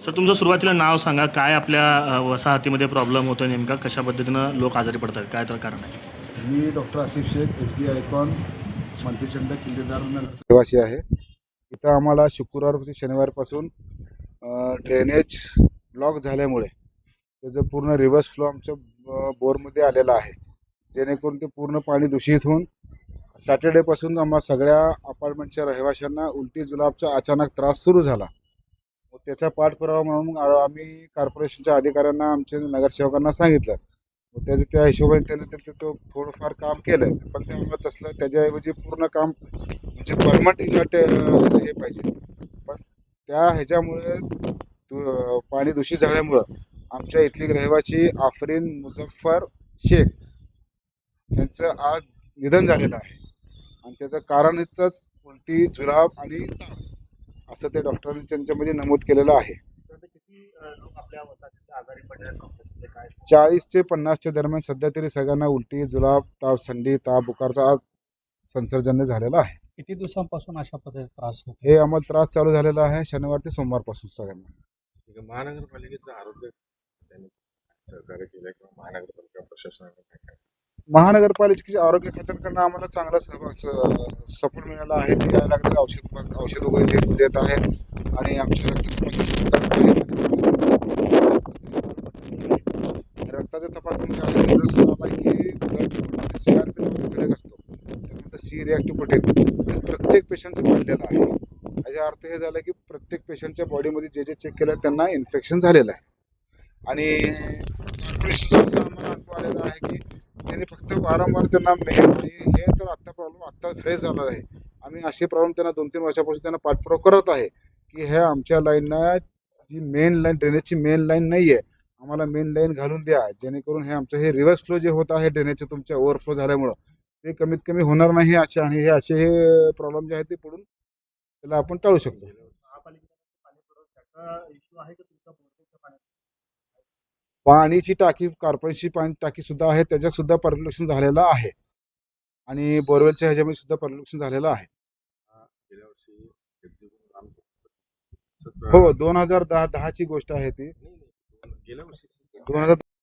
तर तुमचं सुरुवातीला नाव सांगा, काय आपल्या वसाहतीमध्ये प्रॉब्लेम होतो नेमका, कशा पद्धतीनं लोक आजारी पडतात, काय तर कारण आहे? मी doctor Asif Shaikh SBI icon मंत्रिचंद किल्लेदार रहिवासी आहे. इथं आम्हाला शुक्रवार ते शनिवारपासून ड्रेनेज ब्लॉक झाल्यामुळे त्याचं पूर्ण रिव्हर्स फ्लो आमच्या बोरमध्ये आलेला आहे, जेणेकरून ते पूर्ण पाणी दूषित होऊन सॅटर्डेपासून आम्हा सगळ्या अपार्टमेंटच्या रहिवाशांना उलटी जुलाबचा अचानक त्रास सुरू झाला. मग त्याचा पाठपुरावा म्हणून आम्ही कॉर्पोरेशनच्या अधिकाऱ्यांना, आमच्या नगरसेवकांना सांगितलं. मग त्या हिशोबाने त्याने तो थोडंफार काम केलं, पण ते आम्हाला तसलं त्याच्याऐवजी पूर्ण काम म्हणजे परमनंट हे पाहिजे. पण त्या ह्याच्यामुळे पाणी दूषित झाल्यामुळं आमच्या इथली रहिवासी आफरीन मुझफ्फर शेख यांचं आज निधन झालेलं आहे. आणि त्याचं कारणच उलटी, जुलाब आणि ताप असं ते डॉक्टरांनी त्यांच्यामध्ये नमूद केलेलं आहे. किती लोक आपल्या वसाहतीत आजारी पडले, काय? 40 ते 50च्या दरम्यान सध्या तरी सगळ्यांना उलटी, जुलाब, ताप, संडी, ताप, बुखारचा आज संसर्गजन्य झालेला आहे. किती दिवसांपासून अशा पद्धतीचा त्रास होतो? हे आम्हाला त्रास चालू झालेला आहे शनिवार ते सोमवारपासून सगळ्यांना. महानगरपालिकेचं आरोग्य त्यांनी सहकार्य केलं किंवा महानगरपालिका प्रशासनाने काय काय? महानगरपालिकेच्या आरोग्य खात्याकडनं आम्हाला चांगला सपोर्ट मिळाला आहे. ते यायला लागले औषध वगैरे देत आहेत आणि आमच्या रक्ताचा तपास करत आहेत. रक्ताचा तपास म्हणजे असं निदर्शन आला की CRP नावाचा घटक असतो, त्यानंतर C रिॲक्टिव्ह प्रोटीन प्रत्येक पेशंटचं वाढलेलं आहे. याचा अर्थ हे झालं की प्रत्येक पेशंटच्या बॉडीमध्ये जे चेक केलं त्यांना इन्फेक्शन झालेलं आहे. आणि कॉर्पोरेशनचा असा आम्हाला अनुभव आलेला आहे की त्यांनी फक्त वारंवार त्यांना हे तर आत्ता प्रॉब्लेम आत्ता फ्रेश झाला आहे. आम्ही असे प्रॉब्लेम त्यांना 2-3 वर्षापासून त्यांना पाठपुरावा करत आहे की हे आमच्या लाईनना जी मेन लाईन, ड्रेनेजची मेन लाईन नाही आहे, आम्हाला मेन लाईन घालून द्या, जेणेकरून हे आमचं हे रिव्हर्स फ्लो जे होत आहे ड्रेनेजचं तुमच्या ओव्हरफ्लो झाल्यामुळं ते कमीत कमी होणार नाही. असे हे प्रॉब्लेम जे आहेत ते पुढून त्याला आपण टाळू शकतो. महापालिकेचा पाणी पुरवठ्याचा इश्यू आहे का तुमच्या बोरवेलच्या पाण्यात? पाणीची टाकी, कॉर्पोरेशनची पाणी टाकी सुद्धा आहे, त्याच्यात सुद्धा पर्क्युलेशन झालेलं आहे आणि बोरवेलच्या ह्याच्यामध्ये सुद्धा पर्क्युलेशन झालेलं आहे. गेल्या वर्षी हो, 2010ची गोष्ट आहे ती. गेल्या वर्षी 2010